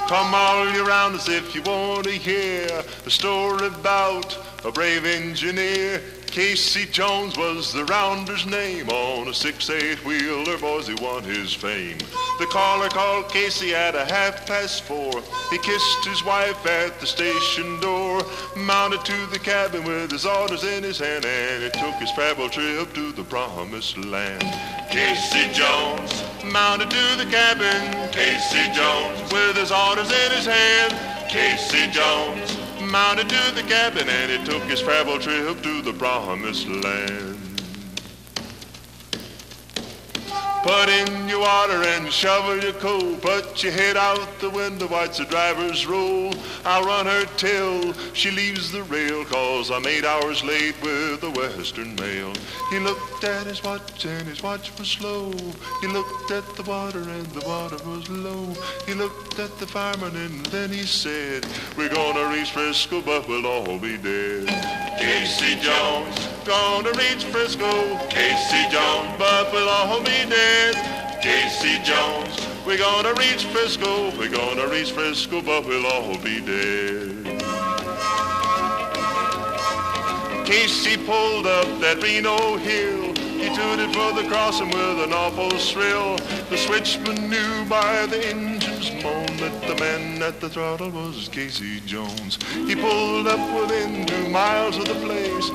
Come all around as if you want to hear a story about a brave engineer. Casey Jones was the rounder's name. On a 6-8 wheeler, boys, he won his fame. The caller called Casey at 4:30. He kissed his wife at the station door, mounted to the cabin with his orders in his hand, and he took his travel trip to the promised land. Casey Jones mounted to the cabin. Casey Jones with his orders in his hand. Casey Jones mounted to the cabin, and he took his travel trip to the promised land. Put in your water and shovel your coal. Put your head out the window, watch the drivers roll. I'll run her till she leaves the rail, 'cause I'm 8 hours late with the Western Mail. He looked at his watch and his watch was slow. He looked at the water and the water was low. He looked at the fireman and then he said, we're gonna reach Frisco, but we'll all be dead. Casey Jones, gonna reach Frisco. Casey Jones, but we'll all be dead. Casey Jones, we're gonna reach Frisco. We're gonna reach Frisco, but we'll all be dead. Casey pulled up that Reno hill. He tooted for the crossing with an awful thrill. The switchman knew by the engine's moan that the man at the throttle was Casey Jones. He pulled up within 2 miles of the place.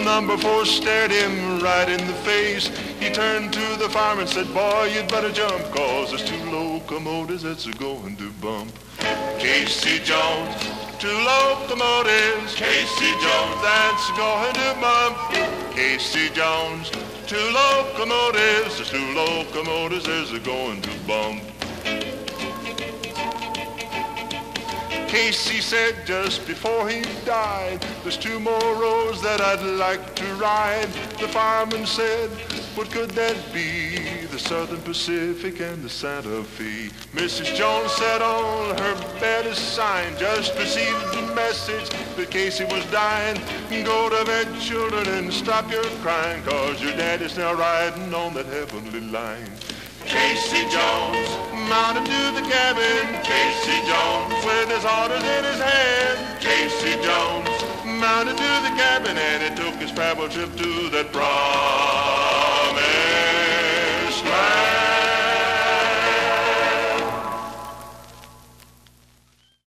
Number 4 stared him right in the face. He turned to the fireman and said, boy, you'd better jump, 'cause there's 2 locomotives that's going to bump. Casey Jones, 2 locomotives. Casey Jones, that's going to bump. Casey Jones, 2 locomotives. There's 2 locomotives that's going to bump. Casey said just before he died, there's 2 more roads that I'd like to ride. The fireman said, what could that be? The Southern Pacific and the Santa Fe. Mrs. Jones sat on her bed a sign, just received a message that Casey was dying. Go to bed, children, and stop your crying, 'cause your daddy's now riding on that heavenly line. Casey Jones mounted to the cabin. Casey Jones with his orders in his hand. Casey Jones mounted to the cabin, and he took his travel trip to that prom.